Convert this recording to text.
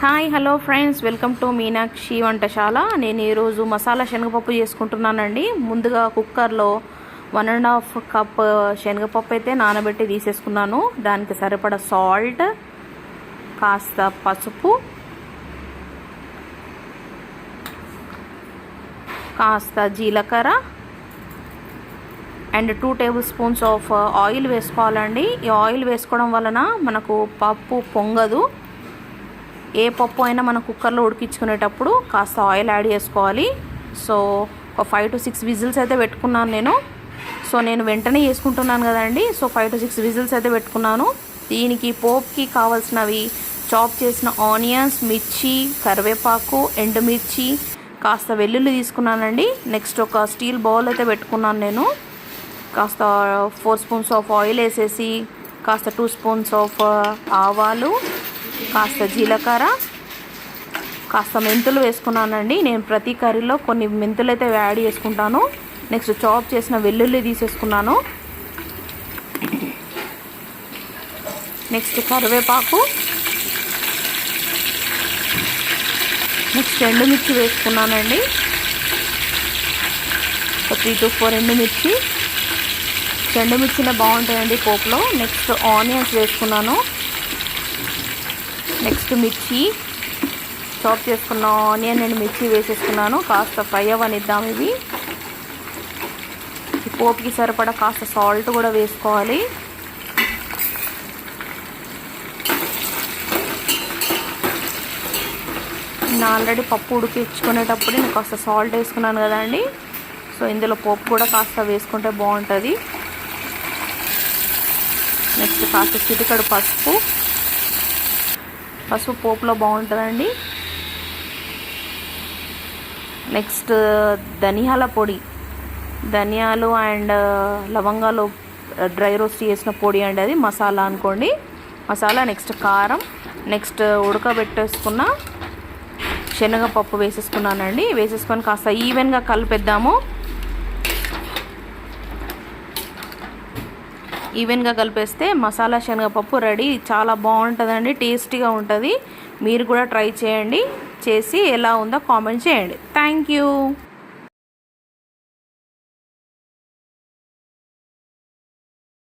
Hi hello friends, welcome to Meenakshi వంటశాల. నేను ఈరోజు మసాలా శనగపప్పు చేసుకుంటున్నానండి. ముందుగా కుక్కర్లో 1.5 కప్ శనగపప్పు అయితే నానబెట్టి తీసేసుకున్నాను. దానికి సరిపడా సాల్ట్, కాస్త పసుపు, కాస్త జీలకర్ర and 2 table spoons of oil వేసుకోవాలండి. ఈ ఆయిల్ వేసుకోవడం వలన మనకు పప్పు పొంగదు. ఏ పప్పు అయినా మనం కుక్కర్లో ఉడికించుకునేటప్పుడు కాస్త ఆయిల్ యాడ్ చేసుకోవాలి. సో ఒక 5 to 6 విజిల్స్ అయితే పెట్టుకున్నాను నేను. సో నేను వెంటనే చేసుకుంటున్నాను కదండి. సో 5 to 6 విజిల్స్ అయితే పెట్టుకున్నాను. దీనికి పోప్కి కావాల్సినవి చాప్ చేసిన ఆనియన్స్, మిర్చి, కరివేపాకు, ఎండుమిర్చి, కాస్త వెల్లుల్లి తీసుకున్నానండి. నెక్స్ట్ ఒక స్టీల్ బౌల్ అయితే పెట్టుకున్నాను నేను. కాస్త 4 స్పూన్స్ ఆఫ్ ఆయిల్ వేసేసి కాస్త 2 స్పూన్స్ ఆఫ్ ఆవాలు, కాస్త జీలకర్ర, కాస్త మెంతులు వేసుకున్నానండి. నేను ప్రతి కర్రీలో కొన్ని మెంతులు అయితే యాడ్ చేసుకుంటాను. నెక్స్ట్ చాప్ చేసిన వెల్లుల్లి తీసేసుకున్నాను. నెక్స్ట్ కరివేపాకు, నెక్స్ట్ ఎండుమిర్చి వేసుకున్నానండి. 3 to 4 ఎండుమిర్చి. ఎండుమిర్చినే బాగుంటాయండి పోపులో. నెక్స్ట్ ఆనియన్స్ వేసుకున్నాను. నెక్స్ట్ మిర్చి, చాప్ చేసుకున్న ఆనియన్ అండ్ మిర్చి వేసేసుకున్నాను. కాస్త ఫ్రై అవ్వనిద్దాం ఇవి. ఈ పోపుకి సరిపడా కాస్త సాల్ట్ కూడా వేసుకోవాలి. నేను ఆల్రెడీ పప్పు ఉడికించుకునేటప్పుడు నేను కాస్త సాల్ట్ వేసుకున్నాను కదండి. సో ఇందులో పోపు కూడా కాస్త వేసుకుంటే బాగుంటుంది. నెక్స్ట్ కాస్త చిటికెడు పసుపు పోపులో బాగుంటుందండి. నెక్స్ట్ ధనియాల పొడి, ధనియాలు అండ్ లవంగాలు డ్రై రోస్ట్ చేసిన పొడి అండి, అది మసాలా అనుకోండి, మసాలా. నెక్స్ట్ కారం, నెక్స్ట్ ఉడకబెట్టేసుకున్న శనగపప్పు వేసేసుకున్నానండి. వేసేసుకొని కాస్త ఈవెన్గా కలిపేద్దాము. ఈవెన్గా కలిపేస్తే మసాలా శనగపప్పు రెడీ. చాలా బాగుంటుందండి, టేస్టీగా ఉంటుంది. మీరు కూడా ట్రై చేయండి. చేసి ఎలా ఉందో కామెంట్ చేయండి. Thank you.